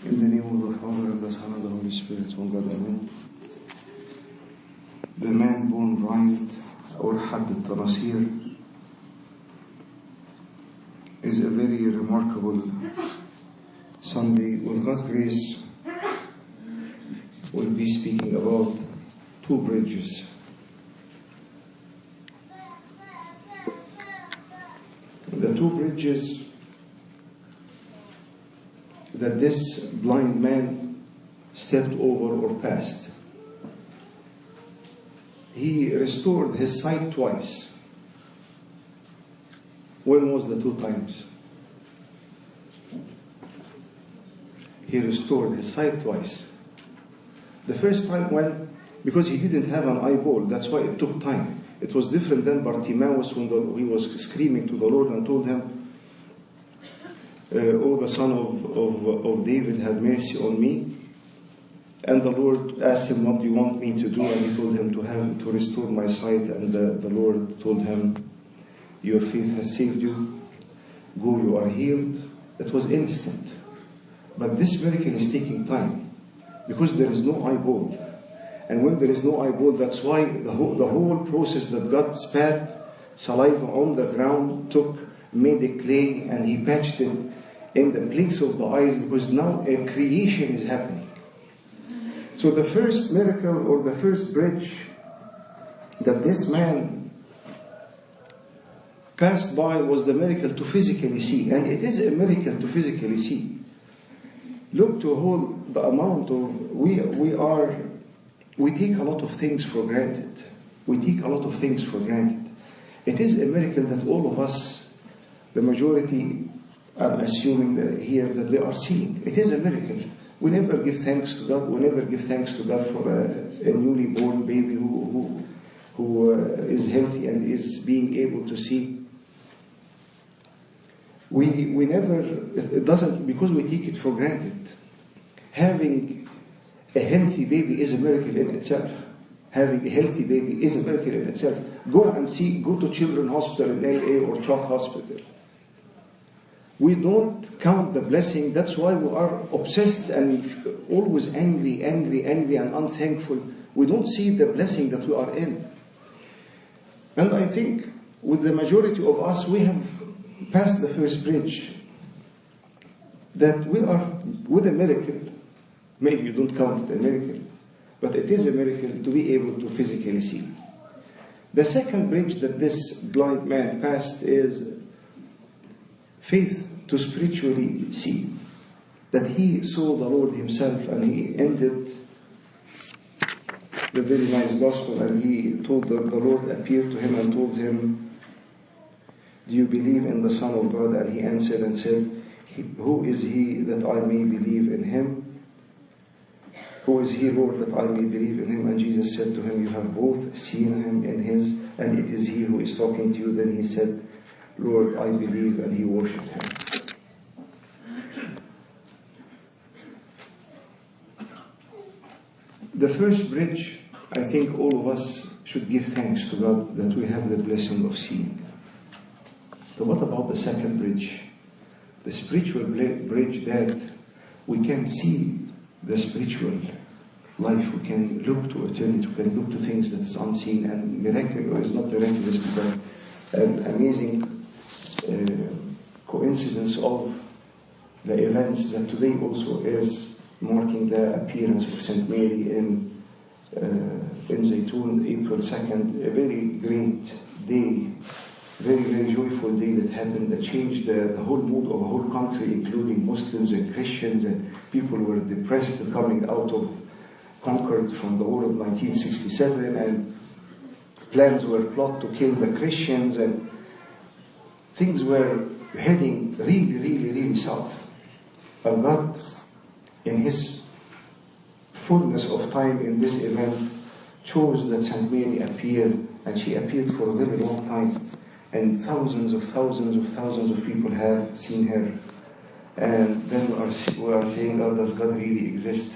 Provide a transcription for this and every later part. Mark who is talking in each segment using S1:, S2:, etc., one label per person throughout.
S1: In the name of the Father, and the Son, and the Holy Spirit, one God, Amen. The man born blind, or Hadd al-Tanasir, is a very remarkable Sunday. With God's grace, we'll be speaking about two bridges. The two bridges that this blind man stepped over or passed. He restored his sight twice. When was the two times? He restored his sight twice. The first time when, because he didn't have an eyeball, that's why it took time. It was different than Bartimaeus when he was screaming to the Lord and told him, "Oh, the son of David, have mercy on me." And the Lord asked him, "What do you want me to do?" And he told him to restore my sight. And the Lord told him, "Your faith has saved you. Go, you are healed." It was instant. But this miracle is taking time because there is no eyeball. And when there is no eyeball, that's why the whole process that God spat saliva on the ground, made a clay, and he patched it in the place of the eyes, because now a creation is happening. So the first miracle, or the first bridge that this man passed by, was the miracle to physically see. And it is a miracle to physically see. Look to the amount of, we take a lot of things for granted. We take a lot of things for granted. It is a miracle that all of us, the majority, I'm assuming that they are seeing. It is a miracle. We never give thanks to God. We never give thanks to God for a newly born baby who is healthy and is being able to see. We never, it doesn't, because we take it for granted. Having a healthy baby is a miracle in itself. Having a healthy baby is a miracle in itself. Go to Children's Hospital in LA or Chalk Hospital. We don't count the blessing. That's why we are obsessed and always angry and unthankful. We don't see the blessing that we are in. And I think with the majority of us, we have passed the first bridge. That we are with a miracle. Maybe you don't count it a miracle, but it is a miracle to be able to physically see. The second bridge that this blind man passed is faith to spiritually see. That he saw the Lord himself, and he ended the very nice gospel, and he told the Lord appeared to him and told him, "Do you believe in the Son of God?" And he answered and said, "Who is he that I may believe in him? Who is he, Lord, that I may believe in him?" And Jesus said to him, "You have both seen him in his, and it is he who is talking to you." Then he said, "Lord, I believe," and he worshipped him. The first bridge, I think all of us should give thanks to God that we have the blessing of seeing. So what about the second bridge? The spiritual bridge that we can see the spiritual life. We can look to eternity. We can look to things that is unseen and miraculous. It's not miraculous, but an amazing coincidence of the events that today also is marking the appearance of Saint Mary in Zaytun, April 2nd. A very great day, very, very joyful day that happened, that changed the whole mood of a whole country, including Muslims and Christians, and people were depressed coming out of conquered from the war of 1967, and plans were plotted to kill the Christians, and things were heading really, really, really south. But God, in His fullness of time in this event, chose that Saint Mary appear, and she appeared for a very long time. And thousands of people have seen her. And then we are saying, "Oh, does God really exist?"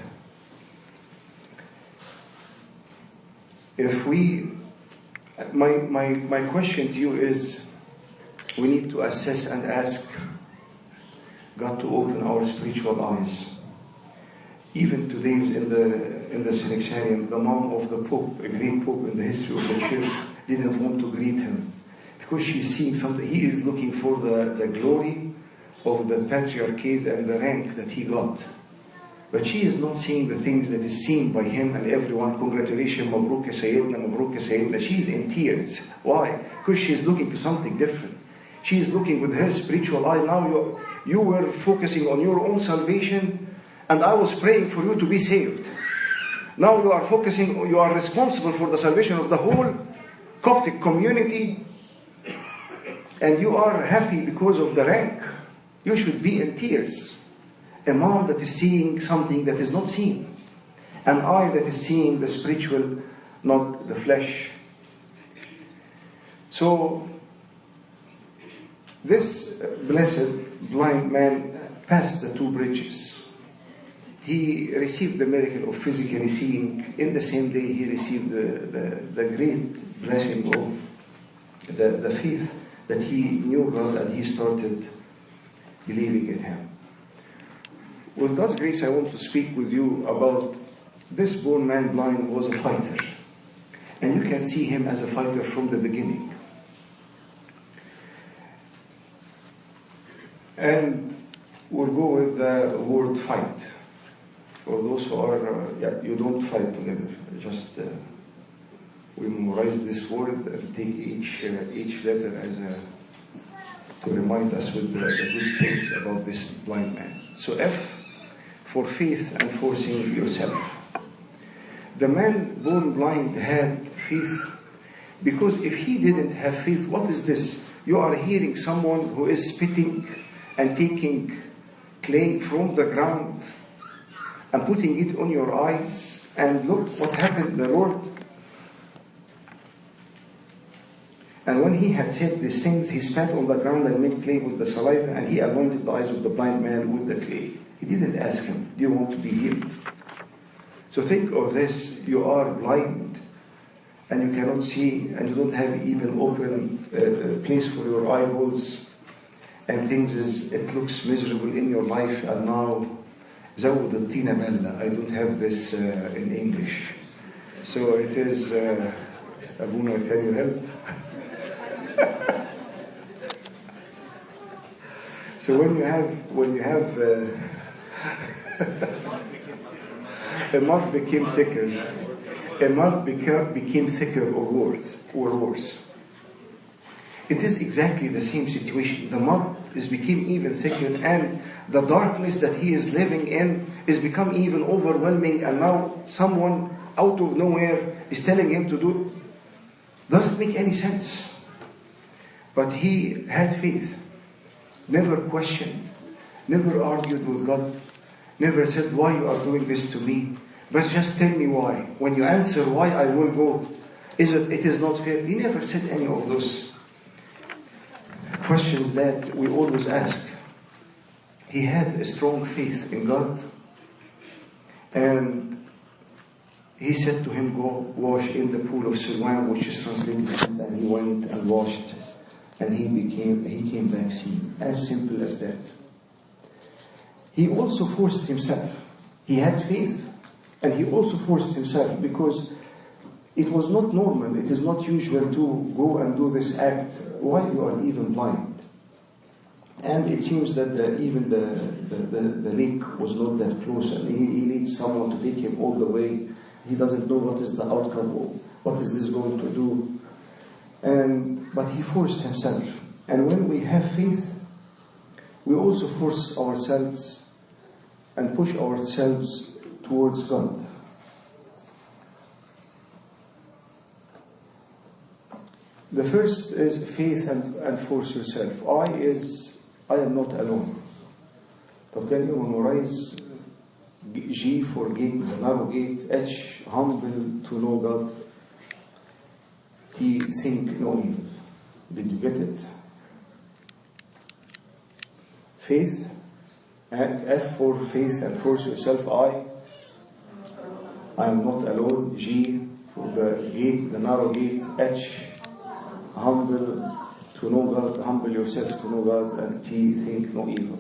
S1: If my question to you is, we need to assess and ask God to open our spiritual eyes Even today in the Synaxarium, the mom of the Pope, a great Pope in the history of the Church, didn't want to greet him because she's seeing something. He is looking for the glory of the patriarchate and the rank that he got. But she is not seeing the things that is seen by him and everyone. Congratulations, Mabruk ya Sayyidna, Mabruk ya Sayyidna. She's in tears. Why? Because she's looking to something different. She's looking with her spiritual eye. Now you were focusing on your own salvation, and I was praying for you to be saved. Now you are focusing, you are responsible for the salvation of the whole Coptic community, and you are happy because of the rank. You should be in tears. A mom that is seeing something that is not seen. An eye that is seeing the spiritual, not the flesh. So, this blessed blind man passed the two bridges. He received the miracle of physically seeing. In the same day, he received the great blessing of the faith that he knew God and he started believing in Him. With God's grace, I want to speak with you about this born man blind was a fighter. And you can see him as a fighter from the beginning. And we'll go with the word fight. For those who are, you don't fight together. Just we memorize this word and take each letter as to remind us with the good things about this blind man. So F for faith and forcing yourself. The man born blind had faith, because if he didn't have faith, what is this? You are hearing someone who is spitting and taking clay from the ground and putting it on your eyes, and look what happened, the Lord. And when he had said these things, he spat on the ground and made clay with the saliva, and he anointed the eyes of the blind man with the clay. He didn't ask him, do you want to be healed? So think of this, you are blind, and you cannot see, and you don't have even open place for your eyeballs, and it looks miserable in your life, and now, زود الطين بلة. I don't have this in English. So it is, Abuna, can you help? So when you have a mud became thicker, a mud became thicker or worse. It is exactly the same situation. The mud became even thicker, and the darkness that he is living in is become even overwhelming, and now someone out of nowhere is telling him to do it. Doesn't make any sense. But he had faith, never questioned, never argued with God, never said, why you are doing this to me, but just tell me why. When you answer why, I will go. It is not fair. He never said any of those questions that we always ask. He had a strong faith in God, and he said to him, go wash in the pool of Siloam, which is translated, and he went and washed, and he came back seeing. As simple as that. He also forced himself. He had faith, and he also forced himself, because it was not normal, it is not usual to go and do this act while you are even blind. And it seems that even the lake was not that close, and he needs someone to take him all the way. He doesn't know what is the outcome, or what is this going to do. But he forced himself. And when we have faith, we also force ourselves and push ourselves towards God. The first is faith and force yourself. I am not alone. طب can you memorize G for gate, the narrow gate, H, humble to know God, T, think no evil. Did you get it? Faith, and F for faith and force yourself, I am not alone, G for the gate, the narrow gate, H, humble to know God, humble yourself to know God, and T, think no evil.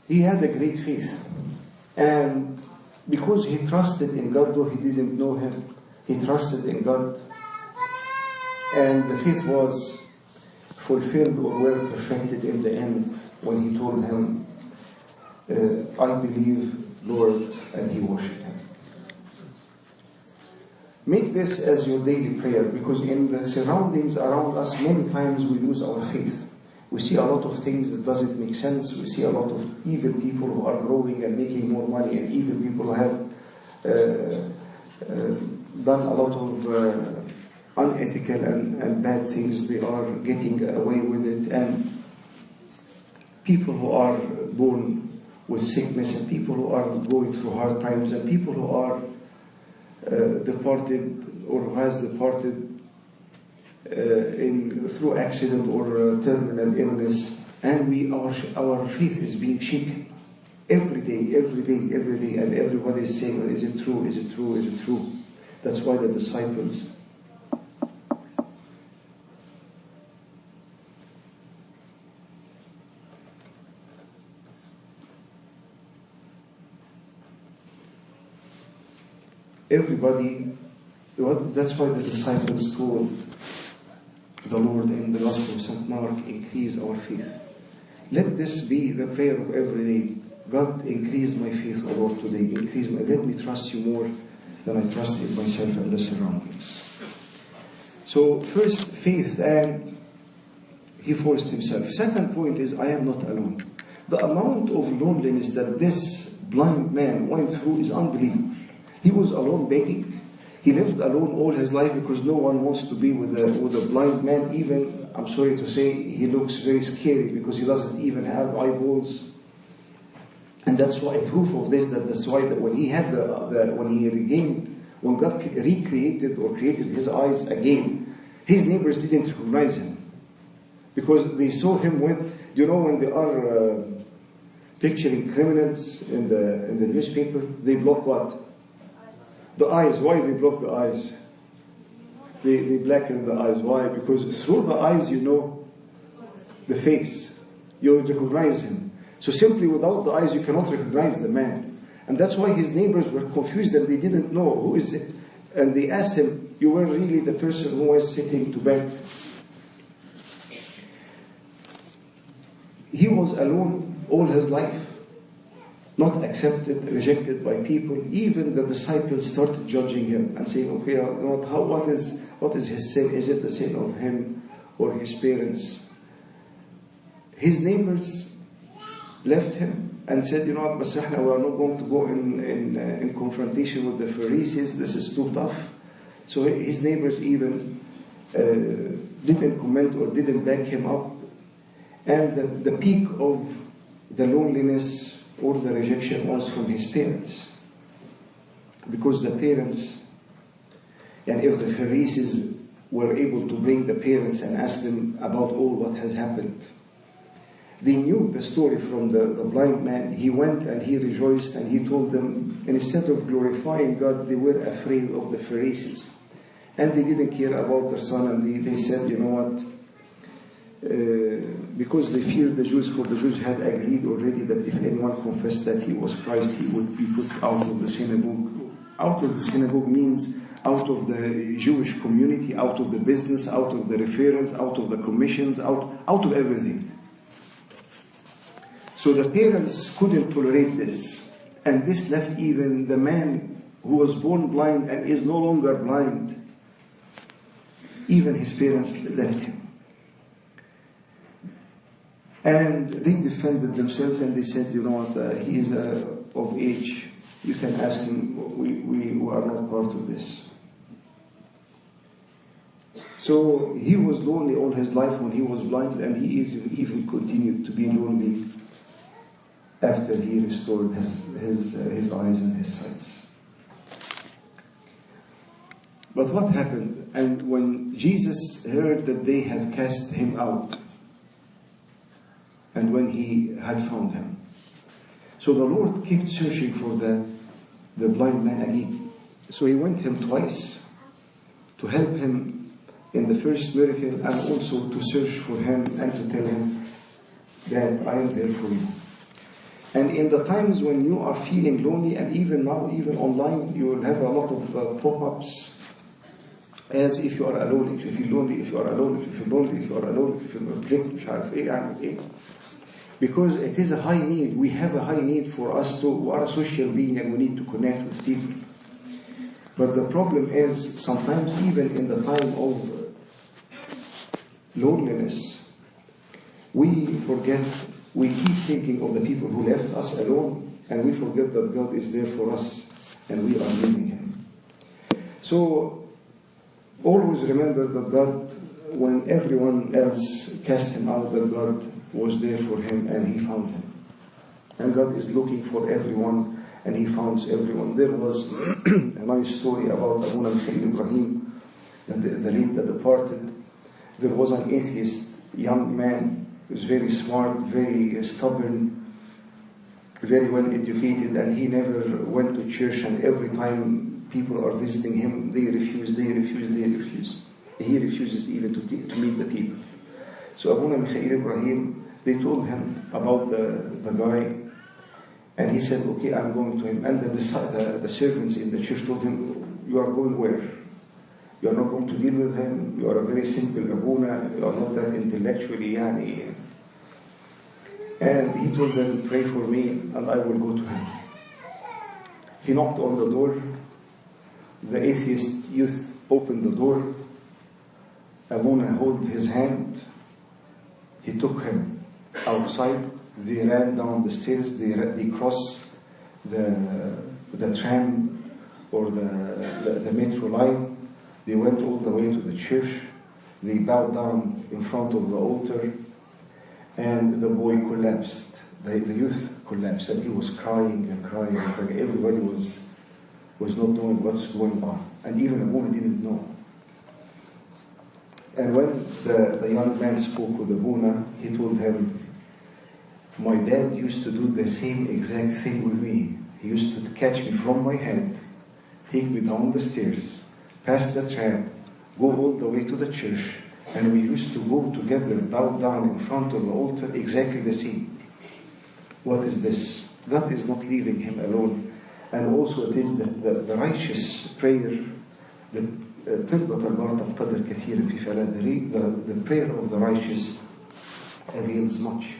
S1: He had a great faith. And because he trusted in God, though he didn't know him, he trusted in God. And the faith was fulfilled or well perfected in the end when he told him, I believe, Lord, and he worshipped him. Make this as your daily prayer, because in the surroundings around us, many times we lose our faith. We see a lot of things that doesn't make sense. We see a lot of evil people who are growing and making more money, and evil people who have done a lot of unethical and bad things. They are getting away with it. And people who are born with sickness, and people who are going through hard times, and people who are departed or who has departed through accident or terminal illness, and our faith is being shaken every day, and everybody is saying, is it true, is it true, is it true? That's why the disciples that's why the disciples told the Lord in the Gospel of St. Mark, increase our faith. Let this be the prayer of every day. God, increase my faith, O Lord, today. Let me trust you more than I trust in myself and the surroundings. So first, faith, and he forced himself. Second point is, I am not alone. The amount of loneliness that this blind man went through is unbelievable. He was alone begging. He lived alone all his life because no one wants to be with a blind man. Even, I'm sorry to say, he looks very scary because he doesn't even have eyeballs. And that's why proof of this, that's why that when he had when God recreated or created his eyes again, his neighbors didn't recognize him. Because they saw him with, when they are picturing criminals in the newspaper, they block what? The eyes. Why they block the eyes? They blacken the eyes. Why? Because through the eyes you know the face. You recognize him. So simply without the eyes you cannot recognize the man. And that's why his neighbors were confused and they didn't know who is it. And they asked him, you were really the person who was sitting to beg? He was alone all his life. Not accepted, rejected by people. Even the disciples started judging him and saying, okay, what is his sin? Is it the sin of him or his parents? His neighbors left him and said, we are not going to go in confrontation with the Pharisees. This is too tough. So his neighbors even didn't comment or didn't back him up. And the peak of the loneliness or the rejection was from his parents. Because the parents, and if the Pharisees were able to bring the parents and ask them about all what has happened, they knew the story from the blind man. He went and he rejoiced and he told them, and instead of glorifying God, they were afraid of the Pharisees. And they didn't care about their son, and they said, because they feared the Jews, for the Jews had agreed already that if anyone confessed that he was Christ, he would be put out of the synagogue. Out of the synagogue means out of the Jewish community, out of the business, out of the reference, out of the commissions, out of everything. So the parents couldn't tolerate this. And this left even the man who was born blind and is no longer blind. Even his parents left him. And they defended themselves and they said, he is of age. You can ask him, we are not part of this. So he was lonely all his life when he was blind, and he even continued to be lonely after he restored his eyes and his sights. But what happened? And when Jesus heard that they had cast him out, and when he had found him, so the Lord kept searching for the blind man again. So he went him twice to help him in the first miracle, and also to search for him and to tell him that I am there for you. And in the times when you are feeling lonely, and even now, even online, you will have a lot of pop-ups as if you are alone, if you feel lonely, if you are alone, if you feel lonely, if you are alone, if you feel rejected, مش عارف ايه اعمل ايه. Because it is a high need. We have a high need for us to, we are a social being and we need to connect with people. But the problem is, sometimes even in the time of loneliness, we forget, we keep thinking of the people who left us alone, and we forget that God is there for us, and we are leaving Him. So, always remember that God, when everyone else cast Him out, that God was there for him, and He found him. And God is looking for everyone, and He finds everyone. There was a nice story about Abuna Ibrahim, the lead that departed. There was an atheist young man who was very smart, very stubborn, very well educated, and he never went to church, and every time people are visiting him, they refuse. He refuses even to meet the people. So Abuna Ibrahim, they told him about the guy, and he said, okay, I'm going to him. And the servants in the church told him, you are going where? You are not going to deal with him. You are a very simple Abuna. You are not that intellectually yani. And he told them, pray for me, and I will go to him. He knocked on the door. The atheist youth opened the door. Abuna held his hand. He took him outside. They ran down the stairs. They crossed the tram or the metro line. They went all the way to the church. They bowed down in front of the altar, and the boy collapsed. The youth collapsed, and he was crying and crying and crying. Everybody was not knowing what's going on, and even Abuna didn't know. And when the young man spoke with Abuna, he told him, my dad used to do the same exact thing with me. He used to catch me from my head, take me down the stairs, past the tram, go all the way to the church, and we used to go together, bow down in front of the altar, exactly the same. What is this? God is not leaving him alone. And also it is the righteous prayer, the prayer of the righteous avails much.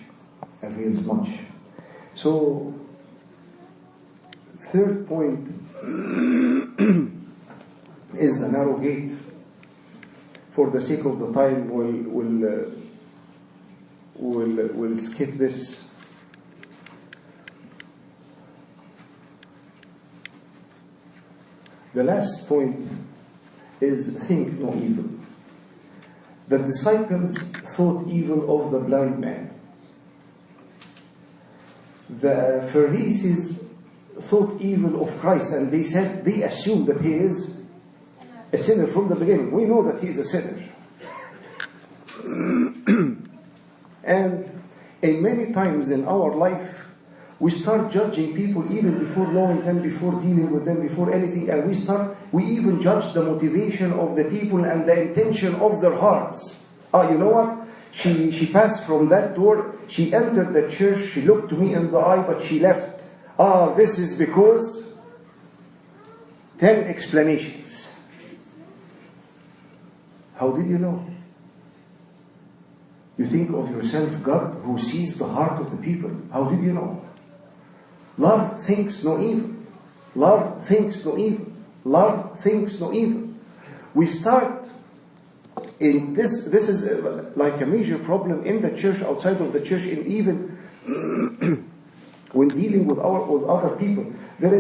S1: So, third point is the narrow gate. For the sake of the time, we'll skip this. The last point is think no evil. The disciples thought evil of the blind man. The Pharisees thought evil of Christ, and they assumed that He is a sinner from the beginning. We know that He is a sinner. And in many times in our life, we start judging people even before knowing them, before dealing with them, before anything, and we even judge the motivation of the people and the intention of their hearts. You know what? She passed from that door, she entered the church, she looked to me in the eye, but she left. This is because 10 explanations. How did you know? You think of yourself, God, who sees the heart of the people. How did you know? Love thinks no evil. Love thinks no evil. Love thinks no evil. We start in this is like a major problem in the church, outside of the church, and even when dealing with other people. There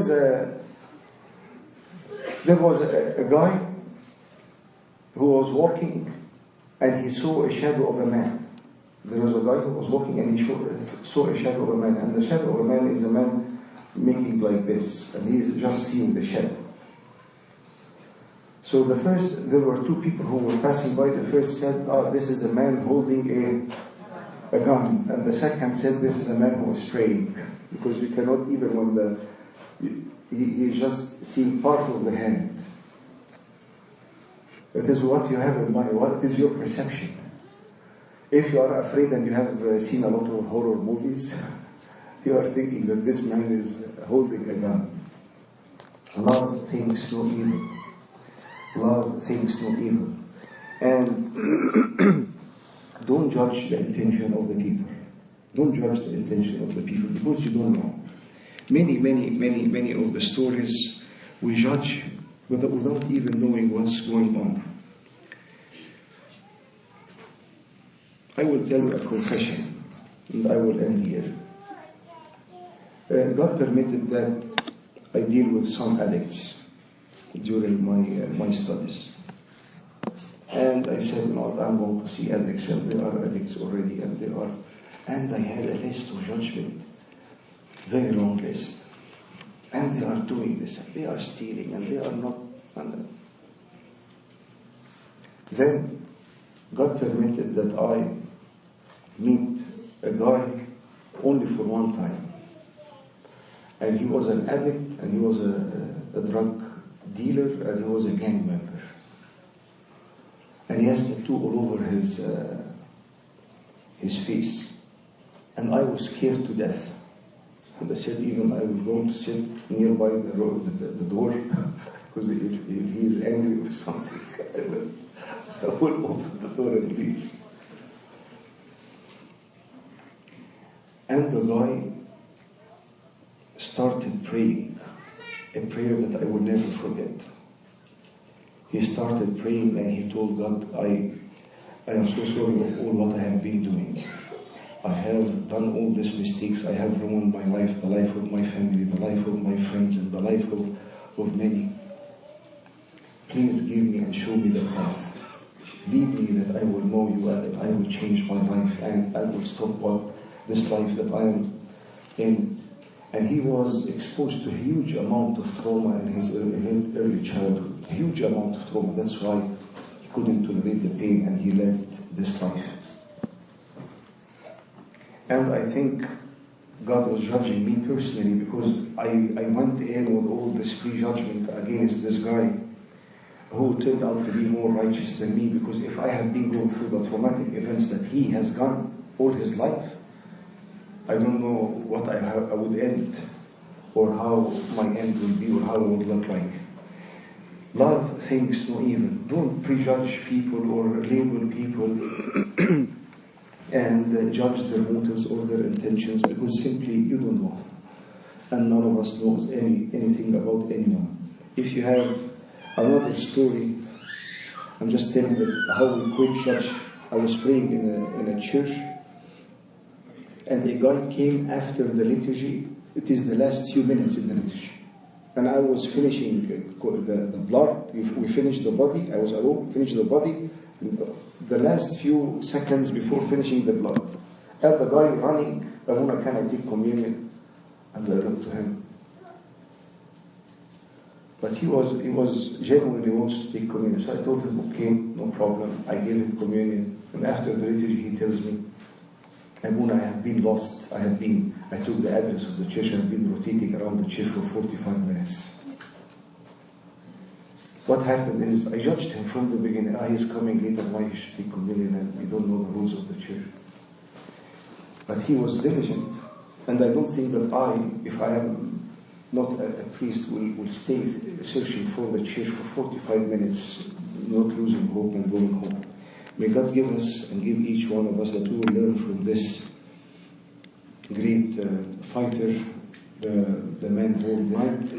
S1: was a guy who was walking, and he saw a shadow of a man. There was a guy who was walking, and he saw a shadow of a man. And the shadow of a man is a man making like this, and he's just seeing the shadow. So there were two people who were passing by. The first said, this is a man holding a gun. And the second said, this is a man who is praying. Because you cannot, even when he's just seeing part of the hand. It is what you have in mind. What is your perception? If you are afraid and you have seen a lot of horror movies, You are thinking that this man is holding a gun. Love thinks no evil. Love thinks no evil. And don't judge the intention of the people. Don't judge the intention of the people because you don't know. Many of the stories we judge without even knowing what's going on. I will tell you a confession, and I will end here. God permitted that I deal with some addicts during my studies. And I said, Lord, I'm going to see addicts, and they are addicts already, and I had a list of judgment, very long list. And they are doing this, and they are stealing, and they are not. Then God permitted that I meet a guy only for one time. And he was an addict, and he was a drug dealer, and he was a gang member. And he has tattoo all over his face. And I was scared to death. And I said, even I was going to sit nearby the door, because if he is angry or something, I will open the door and leave. And the guy started praying, a prayer that I will never forget. He started praying and he told God, I am so sorry of all what I have been doing. I have done all these mistakes. I have ruined my life, the life of my family, the life of my friends, and the life of many. Please give me and show me the path. Lead me that I will know you and that I will change my life and I will stop this life that I am in. And he was exposed to a huge amount of trauma in his early childhood. A huge amount of trauma. That's why he couldn't tolerate the pain and he left this life. And I think God was judging me personally because I went in with all this prejudgment against this guy who turned out to be more righteous than me, because if I had been going through the traumatic events that he has gone all his life, I don't know what I would end, or how my end will be, or how it would look like. Love thinks no evil. Don't prejudge people or label people and judge their motives or their intentions, because simply you don't know. And none of us knows anything about anyone. If you have another story, I'm just telling you how we quit church. I was praying in a church, and a guy came after the liturgy. It is the last few minutes in the liturgy. And I was finishing the blood. We finished the body. I was alone, finished the body. The last few seconds before finishing the blood. And the guy running, Abuna, can I take communion? And I looked to him. But he was genuinely wants to take communion. So I told him, okay, no problem. I gave him communion. And after the liturgy, he tells me, Abuna, I have been lost. I took the address of the church. I have been rotating around the church for 45 minutes. What happened is, I judged him from the beginning. He is coming later, why he should take communion, and we don't know the rules of the church. But he was diligent. And I don't think that if I am not a priest, will stay searching for the church for 45 minutes, not losing hope and going home. May God give us and give each one of us that we will learn from this great fighter, the man worldwide.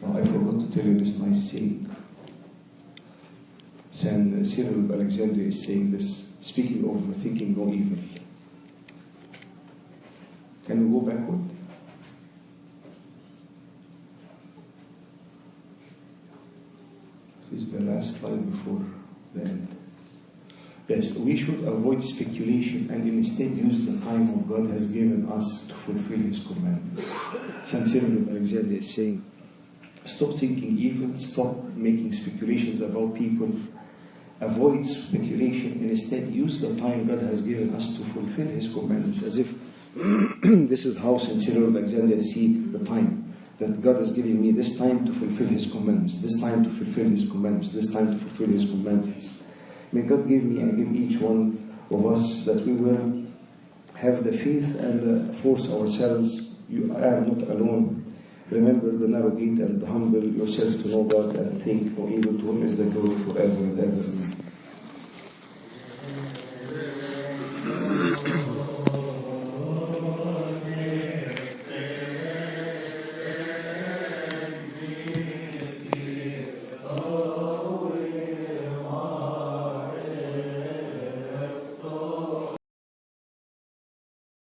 S1: Now, I forgot to tell you this nice saying. Saint Cyril of Alexandria is saying this, speaking of thinking no evil. Can we go backward? This is the last slide before the end. Yes, we should avoid speculation and instead use the time of God has given us to fulfill His commandments. Saint Cyril of Alexandria is saying, stop thinking evil, stop making speculations about people, avoid speculation, and instead use the time God has given us to fulfill His commandments, as if this is how Saint Cyril of Alexandria see the time, that God is giving me this time to fulfill His commandments, this time to fulfill His commandments, this time to fulfill His commandments. May God give me and give each one of us that we will have the faith and force ourselves. You are not alone. Remember the narrow gate and humble yourself to know God and think no evil. To whom is the glory forever and ever.